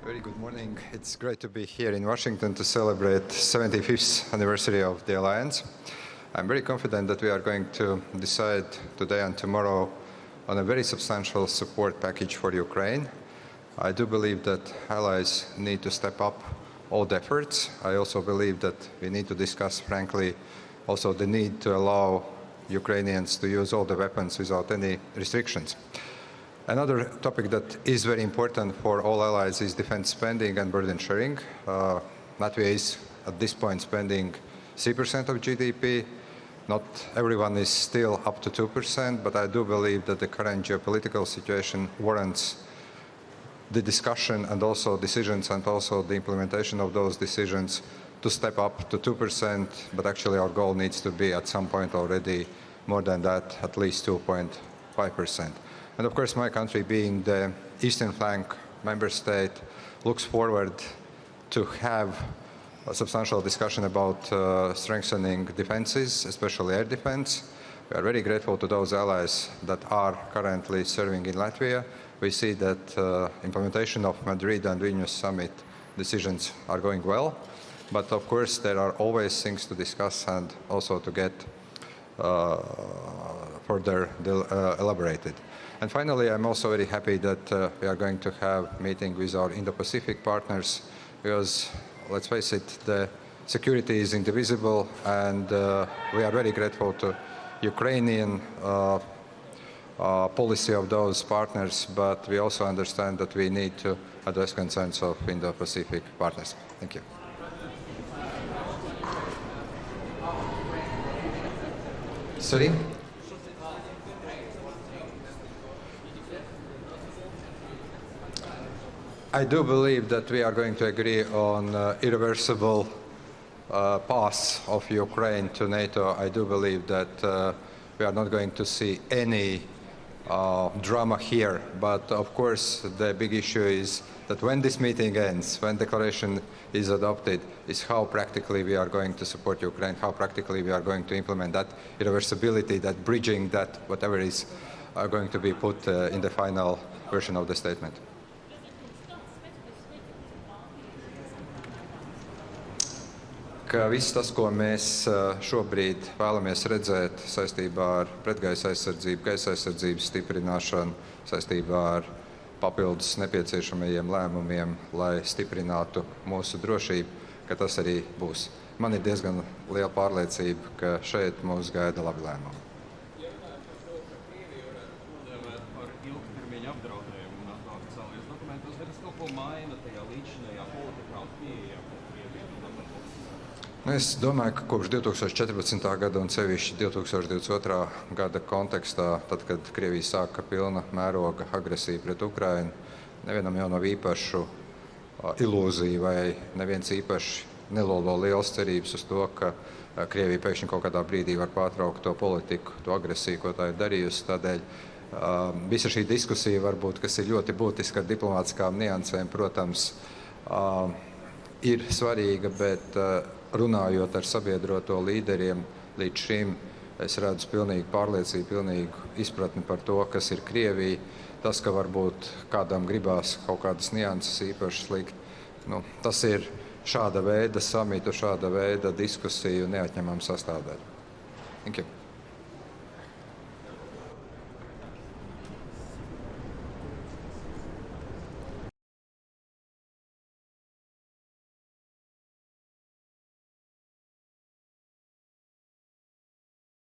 Very good morning. It's great to be here in Washington to celebrate 75th anniversary of the Alliance. I'm very confident that we are going to decide today and tomorrow on a very substantial support package for Ukraine. I do believe that allies need to step up all the efforts. I also believe that we need to discuss, frankly, also the need to allow Ukrainians to use all the weapons without any restrictions. Another topic that is very important for all allies is defense spending and burden sharing. Latvia is, at this point, spending 3% of GDP. Not everyone is still up to 2%, but I do believe that the current geopolitical situation warrants the discussion and also decisions and also the implementation of those decisions to step up to 2%, but actually our goal needs to be at some point already more than that, at least 2.5%. And of course, my country, being the eastern flank member state, looks forward to have a substantial discussion about strengthening defenses, especially air defense. We are very grateful to those allies that are currently serving in Latvia. We see that implementation of Madrid and Vilnius summit decisions are going well. But of course, there are always things to discuss and also to get further elaborated. And finally, I'm also very happy that we are going to have a meeting with our Indo-Pacific partners because, let's face it, the security is indivisible, and we are very grateful to Ukrainian policy of those partners, but we also understand that we need to address concerns of Indo-Pacific partners. Thank you. Sorry? I do believe that we are going to agree on irreversible path of Ukraine to NATO. I do believe that we are not going to see any drama here. But of course, the big issue is that when this meeting ends, when declaration is adopted, is how practically we are going to support Ukraine, how practically we are going to implement that irreversibility, that bridging, that whatever is going to be put in the final version of the statement. Ka viss tas, ko mēs šobrīd vēlamies redzēt saistībā ar pretgaisa aizsardzību, gaisa aizsardzības stiprināšanu, saistībā ar papildus nepieciešamajiem lēmumiem, lai stiprinātu mūsu drošību, ka tas arī būs. Man ir diezgan liela pārliecība, ka šeit mūs gaida labi lēmumi. Es domāju, ka kopš 2014. gada un sevišķi 2022. gada kontekstā, tad, kad Krievija sāka pilna mēroga agresiju pret Ukrainu, nevienam jau nav īpašu ilūziju vai neviens īpaši nelolo lielas cerības uz to, ka Krievija pēkšņi kaut kādā brīdī var pārtraukt to politiku, to agresiju, ko tā ir darījusi. Tādēļ visa šī diskusija, varbūt, kas ir ļoti būtiska ar diplomātiskām niansēm, protams, ir svarīga, bet runājot ar sabiedroto līderiem līdz šim, es redzu pilnīgu pārliecību, pilnīgu izpratni par to, kas ir Krievija. Tas, ka varbūt kādam gribās kaut kādas nianses īpaši slikt, tas ir šāda veida samitu, šāda veida diskusiju neatņemama sastāvdaļa. Thank you.